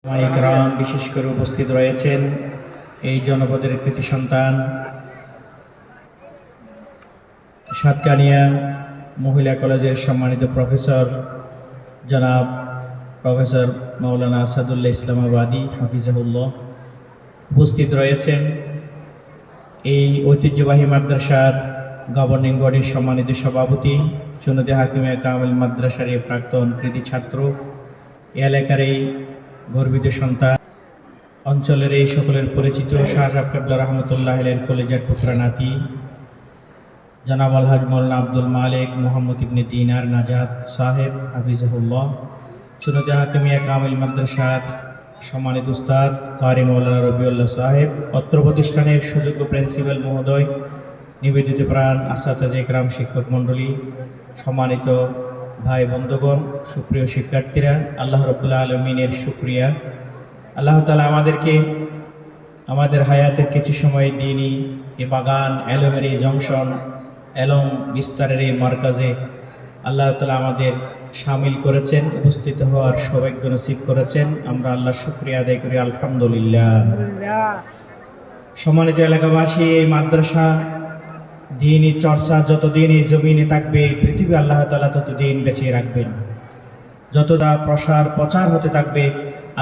ইকরাম বিশেষ করে উপস্থিত রয়েছেন এই জনপদের কৃতি সন্তান সাতকানিয়া মহিলা কলেজের সম্মানিত প্রফেসর জনাব প্রফেসর মাওলানা আসাদুল্লাহ ইসলামাবাদী হাফিজাহুল্লাহ, উপস্থিত রয়েছেন এই ঐতিহ্যবাহী মাদ্রাসার গভর্নিং বডির সম্মানিত সভাপতি সুন্নতে হাকিমিয়া কামিল মাদ্রাসার এই প্রাক্তন কৃতি ছাত্র, এলাকার এই গর্বিত সন্তান, অঞ্চলের এই সকলের পরিচিত শাহজাহাব কেবলা রহমতুল্লাহ কলেজের পুত্রা নাতি জনাব আলহাজ মৌলানা আব্দুল মালিক মোহাম্মদ ইবনে দিনার নাজাত সাহেব হাফিজাহুল্লাহ, সুন্নতে হাকিমিয়া কামিল মাদ্রাসার সম্মানিত উস্তাদ কারি মৌলানা রবিউল্লাহ সাহেব, অত্র প্রতিষ্ঠানের সুযোগ্য প্রিন্সিপাল মহোদয়, নিবেদিত প্রাণ আসাতাজে একরাম শিক্ষক মণ্ডলী, সম্মানিত ভাই বন্ধুগণ, সুপ্রিয় শিক্ষার্থীরা, আল্লাহ রাব্বুল আলামিনের শুকরিয়া। আল্লাহ তাআলা আমাদেরকে আমাদের হায়াতের কিছু সময় দিনই এ বাগান এলমের এই জংশন এলম বিস্তারের এই মার্কাজে আল্লাহ তাআলা আমাদের শামিল করেছেন, উপস্থিত হওয়ার সৌভাগ্য নসিব করেছেন। আমরা আল্লাহর শুকরিয়া আদায় করি, আলহামদুলিল্লাহ। সম্মানিত এলাকাবাসী, এই মাদ্রাসা দিনই চর্চা যতদিন এই জমিনে থাকবে, পৃথিবী আল্লাহ তাআলা ততদিন বেঁচিয়ে রাখবেন। যতটা প্রচার হতে থাকবে,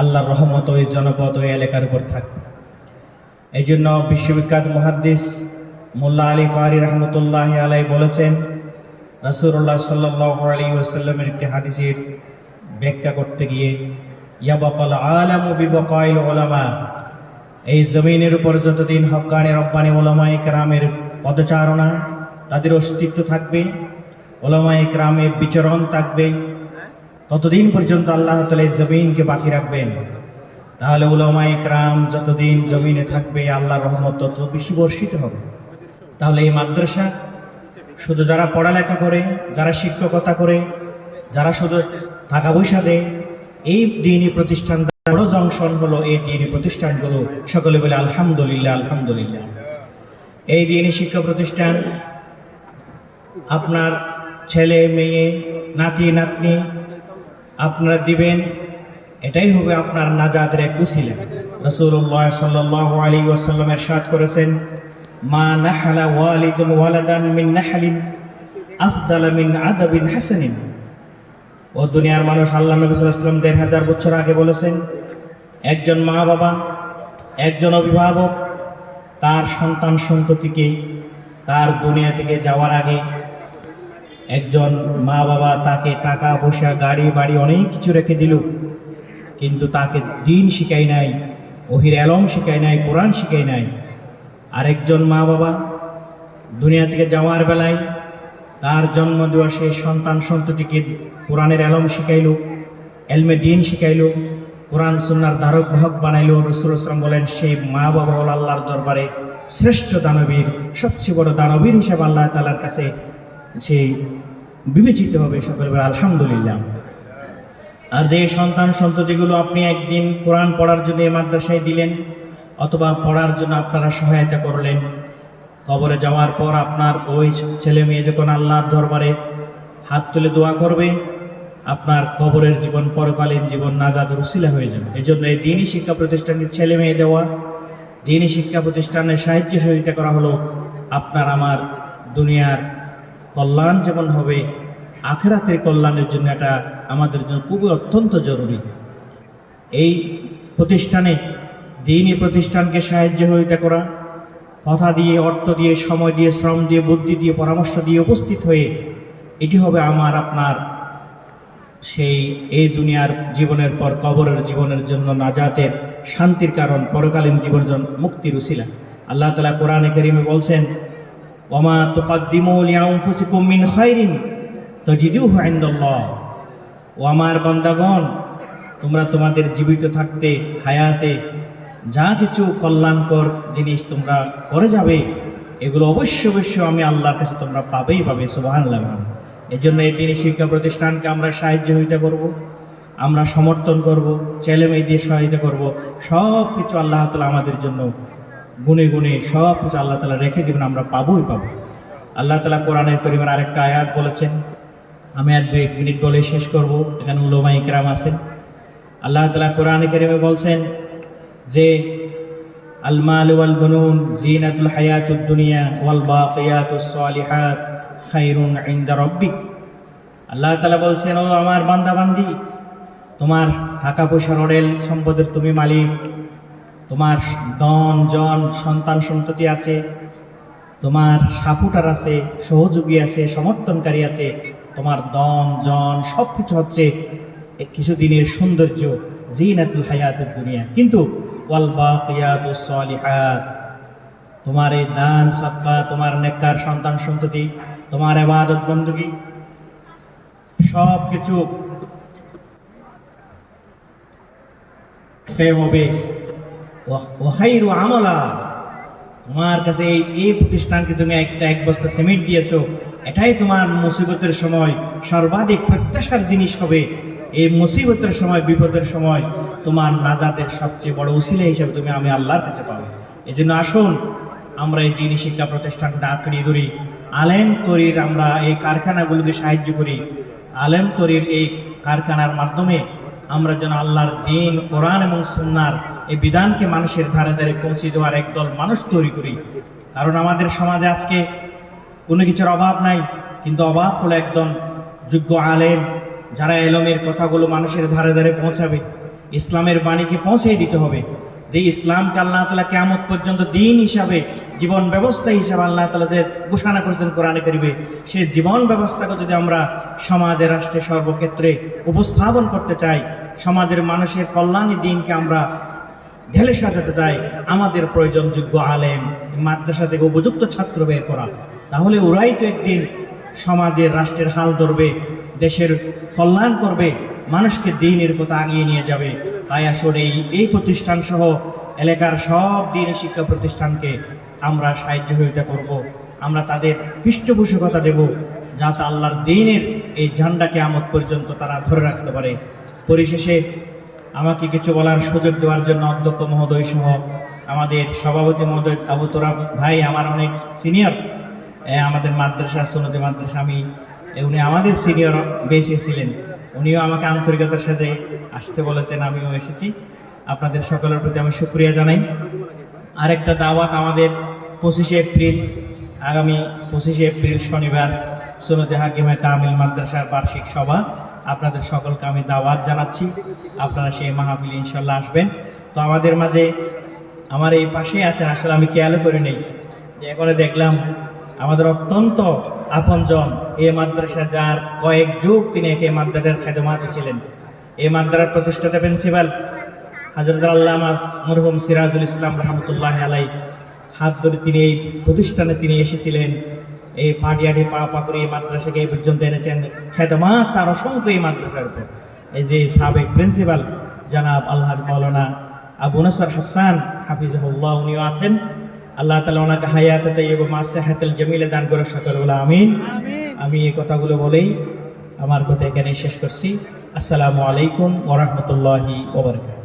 আল্লাহর রহমত ওই জনপদ ওই এলাকার উপর থাকবে। এই জন্য বিশ্ববিখ্যাত মুহাদ্দিস মোল্লা আলী কারি রহমতুল্লাহ আলাই বলেছেন, রাসূলুল্লাহ সাল্লাল্লাহু আলাইহি ওয়াসাল্লামের একটি হাদিসের ব্যাখ্যা করতে গিয়ে, ইয়াবাকাল আলামু বিবাকাইল উলামা, এই জমিনের উপর যতদিন হক্কানি রব্বানি উলামায়ে কেরামের পদচারণা, তাদের অস্তিত্ব থাকবে, উলামায়ে কেরামের বিচরণ থাকবে, ততদিন পর্যন্ত আল্লাহ তাআলা এই জমিনকে বাকি রাখবেন। তাহলে উলামায়ে কেরাম যতদিন জমিনে থাকবে, আল্লাহর রহমত তত বেশি বর্ষিত হবে। তাহলে এই মাদ্রাসা শুধু যারা পড়ালেখা করে, যারা শিক্ষকতা করে, যারা শুধু টাকা পয়সা দেয়, এই দ্বীনি প্রতিষ্ঠান বড় জংশন হলো এই দ্বীনি প্রতিষ্ঠানগুলো। সকলে বলে আলহামদুলিল্লাহ, আলহামদুলিল্লাহ। এই দ্বীনি শিক্ষা প্রতিষ্ঠান আপনার ছেলে মেয়ে নাতি নাতনি আপনারা দিবেন, এটাই হবে আপনার নাজাতের এক উসিলা। রাসূলুল্লাহ সাল্লাল্লাহু আলাইহি ওয়াসাল্লাম ইরশাদ করেছেন, মা নাহালা ওয়ালিদুন ওয়ালাদান মিন নাহলিন আফদালা মিন আদাবিন হাসানিন। ও দুনিয়ার মানুষ, আল্লাহ নবী সাল্লাল্লাহু আলাইহি ওয়াসাল্লাম ১৫০০ বছর আগে বলেছেন, একজন মা বাবা, একজন অভিভাবক তার সন্তান সন্ততিকে তার দুনিয়া থেকে যাওয়ার আগে, একজন মা বাবা তাকে টাকা পয়সা গাড়ি বাড়ি অনেক কিছু রেখে দিল, কিন্তু তাকে দ্বীন শিখায় নাই, ওহির এলম শিখায় নাই, কোরআন শিখায় নাই। আরেকজন মা বাবা দুনিয়া থেকে যাওয়ার বেলায় তার জন্ম দেওয়া সেই সন্তান সন্ততিকে কোরআনের এলম শিখাইল, এলমে দ্বীন শিখাইল, কোরআন সুন্নাহর ধারক বাহক বানাইল। রাসূলুল্লাহ সাল্লাল্লাহু আলাইহি ওয়াসাল্লাম বলেন, সেই মা বাবা হল আল্লাহর দরবারে শ্রেষ্ঠ দানবীর, সবচেয়ে বড় দানবীর হিসেবে আল্লাহ তাআলার কাছে সেই বিবেচিত হবে। সকলে বলে আলহামদুলিল্লাহ। আর যে সন্তান সন্ততিগুলো আপনি একদিন কোরআন পড়ার জন্য এই মাদ্রাসায় দিলেন, অথবা পড়ার জন্য আপনারা সহায়তা করলেন, কবরে যাওয়ার পর আপনার ওই ছেলে মেয়ে যখন আল্লাহর দরবারে হাত তুলে দোয়া করবে, আপনার কবরের জীবন পরকালীন জীবন নাজাতের উসিলা হয়ে যাবে। এই জন্য এই দ্বীনি শিক্ষা প্রতিষ্ঠানের ছেলে মেয়ে দেওয়া, দ্বীনি শিক্ষা প্রতিষ্ঠানের সাহায্য সহযোগিতা করা হলো আপনার আমার দুনিয়ার কল্যাণ যেমন হবে, আখিরাতের কল্যাণের জন্য এটা আমাদের জন্য খুবই অত্যন্ত জরুরি। এই প্রতিষ্ঠানে দ্বীনি প্রতিষ্ঠানকে সাহায্য সহযোগিতা করা, কথা দিয়ে, অর্থ দিয়ে, সময় দিয়ে, শ্রম দিয়ে, বুদ্ধি দিয়ে, পরামর্শ দিয়ে উপস্থিত হয়ে, এটি হবে আমার আপনার সেই এই দুনিয়ার জীবনের পর কবরের জীবনের জন্য নাজাতের শান্তির কারণ, পরকালীন জীবনের জন্য মুক্তির উসিলা। আল্লাহ তাআলা কোরআনে কারীমে বলছেন, ওয়ামা তুকাদ্দিমু লিআনফুসিকুম মিন খায়রিন তাজিদুহু ইনদাল্লাহ। ও আমার বান্দাগণ, তোমরা তোমাদের জীবিত থাকতে হায়াতে যা কিছু কল্যাণকর জিনিস তোমরা করে যাবে, এগুলো অবশ্যই আমি আল্লাহর কাছে তোমরা পাবেই পাবে। সুবহানাল্লাহ। এই জন্য এই দ্বীনি শিক্ষা প্রতিষ্ঠানকে আমরা সাহায্য সহযোগিতা করব, আমরা সমর্থন করব, ছেলে মেয়ে দিয়ে সহায়তা করব। সব কিছু আল্লাহ তাআলা আমাদের জন্য গুণে গুণে সব কিছু আল্লাহ তাআলা রেখে দেবেন, আমরা পাবোই পাবো। আল্লাহ তাআলা কোরআনের কারীমের আরেকটা আয়াত বলেছেন, আমি আর 2 মিনিট বলে শেষ করব। এখানে উলামায়ে কেরাম আছেন, আল্লাহ তাআলা কোরআনে কারিমে বলছেন যে আল মাল ওয়াল বুনুন জিনাতুল হায়াতুদ দুনিয়া ওয়াল বাকিয়াতুস সালিহাত খায়রুন ইনদা রাব্বিক। আল্লাহ তাআলা বলছেন, ও আমার বান্দা বান্দি, তোমার টাকা পয়সার অডেল সম্পদের তুমি মালিক, তোমার ধন জন সন্তান সন্ততি আছে, তোমার সাপোর্টার আছে, সহযোগী আছে, সমর্থনকারী আছে, তোমার ধন জন সব কিছু হচ্ছে কিছুদিনের সৌন্দর্য, জিনাতুল হায়াতুদ দুনিয়া। কিন্তু ওয়াল বাকিয়াতুস সালিহাত, তোমার এই দান সাদকা, তোমার নেককার সন্তান সন্ততি, তোমার ইবাদত বندگی সব কিছু সে হবে ওয়া খায়রু আমালা। তোমার কাছে এই প্রতিষ্ঠানকে তুমি এক বস্তা সিমেন্ট দিয়েছো, এটাই তোমার মুসিবতের সময় সর্বাধিক প্রত্যাশার জিনিস হবে। এই মুসিবতের সময়, বিপদের সময় তোমার নাজাতের সবচেয়ে বড় উসিলা হিসেবে তুমি আমি আল্লাহর কাছে পাবো। এই জন্য আসুন আমরা এই দ্বীনি শিক্ষা প্রতিষ্ঠানটা আঁকড়িয়ে ধরি, আলেম তৈরির আমরা এই কারখানাগুলোকে সাহায্য করি। আলেম তৈরির এই কারখানার মাধ্যমে আমরা যেন আল্লাহর দ্বীন, কোরআন এবং সুন্নাহর এই বিধানকে মানুষের ধারে ধারে পৌঁছে দেওয়ার একদল মানুষ তৈরি করি। কারণ আমাদের সমাজে আজকে কোনো কিছুর অভাব নাই, কিন্তু অভাব হলো একদম যোগ্য আলেম, যারা এলমের কথাগুলো মানুষের ধারে ধারে পৌঁছাবে, ইসলামের বাণীকে পৌঁছে দিতে হবে। যে ইসলামকে আল্লাহ তাআলা কিয়ামত পর্যন্ত দিন হিসাবে, জীবন ব্যবস্থা হিসাবে আল্লাহ তাআলা যে ঘোষণা করেছেন কোরআনে কারিমে, সেই জীবন ব্যবস্থাকে যদি আমরা সমাজে, রাষ্ট্রে, সর্বক্ষেত্রে উপস্থাপন করতে চাই, সমাজের মানুষের কল্যাণী দিনকে আমরা ঢেলে সাজাতে চাই, আমাদের প্রয়োজন যোগ্য আলেম, মাদ্রাসা থেকে উপযুক্ত ছাত্র বের করা। তাহলে ওরাই তো একদিন সমাজের, রাষ্ট্রের হাল ধরবে, দেশের কল্যাণ করবে, মানুষকে দ্বীনের পথে আগিয়ে নিয়ে যাবে। তাই আসলে এই প্রতিষ্ঠান সহ এলাকার সব দ্বীনি শিক্ষা প্রতিষ্ঠানকে আমরা সাহায্য সহযোগিতা করব। আমরা তাদের পৃষ্ঠপোষকতা দেব, যাতে আল্লাহর দ্বীনের এই ঝান্ডা কিয়ামত পর্যন্ত তারা ধরে রাখতে পারে। পরিশেষে আমাকে কিছু বলার সুযোগ দেওয়ার জন্য অধ্যক্ষ মহোদয় সহ আমাদের সভাপতি মহোদয় আবু তোরাব ভাই, আমার অনেক সিনিয়র, আমাদের মাদ্রাসা সুন্নতি মাদ্রাসা, উনি আমাদের সিনিয়র বেশি ছিলেন, উনিও আমাকে আন্তরিকতার সাথে আসতে বলেছেন, আমিও এসেছি। আপনাদের সকলের প্রতি আমি শুকরিয়া জানাই। আরেকটা দাওয়াত আমাদের 25শে এপ্রিল, আগামী 25শে এপ্রিল শনিবার সুন্নতে হাকিমে কামিল মাদ্রাসার বার্ষিক সভা, আপনাদের সকলকে আমি দাওয়াত জানাচ্ছি। আপনারা সেই মাহফিলে ইনশাল্লাহ আসবেন। তো আমাদের মাঝে আমার এই পাশেই আছেন, আসলে আমি খেয়াল করে নেই যে এখানে দেখলাম আমাদের অত্যন্ত আপনজন, এই মাদ্রাসা যার কয়েক যুগ তিনি এই মাদ্রাসার খেদমাতে ছিলেন, এই মাদ্রাসার প্রতিষ্ঠাতা প্রিন্সিপাল হযরত আল্লামা মরহুম সিরাজুল ইসলাম রহমতুল্লাহ আলাই হাত ধরে তিনি এই প্রতিষ্ঠানে তিনি এসেছিলেন। এই পাটিয়াটি পা করে এই মাদ্রাসাকে এই পর্যন্ত এনেছেন, খেদমাত তার অসংখ্য এই মাদ্রাসার উপর। এই যে সাবেক প্রিন্সিপাল জনাব আল্লাহ মাওলানা আবু নসর হাসান হাফিজাহুল্লাহ, উনিও আছেন। আল্লাহ তাআলা ওনাকে হায়াতে তাইয়্যিবা মা সিহাতুল জামিলা দান করে, সকলে বলে আমিন। আমি এই কথাগুলো বলেই আমার কথা এখানে শেষ করছি। আসসালামু আলাইকুম ওয়া রাহমাতুল্লাহি ওয়া বারাকাতুহু।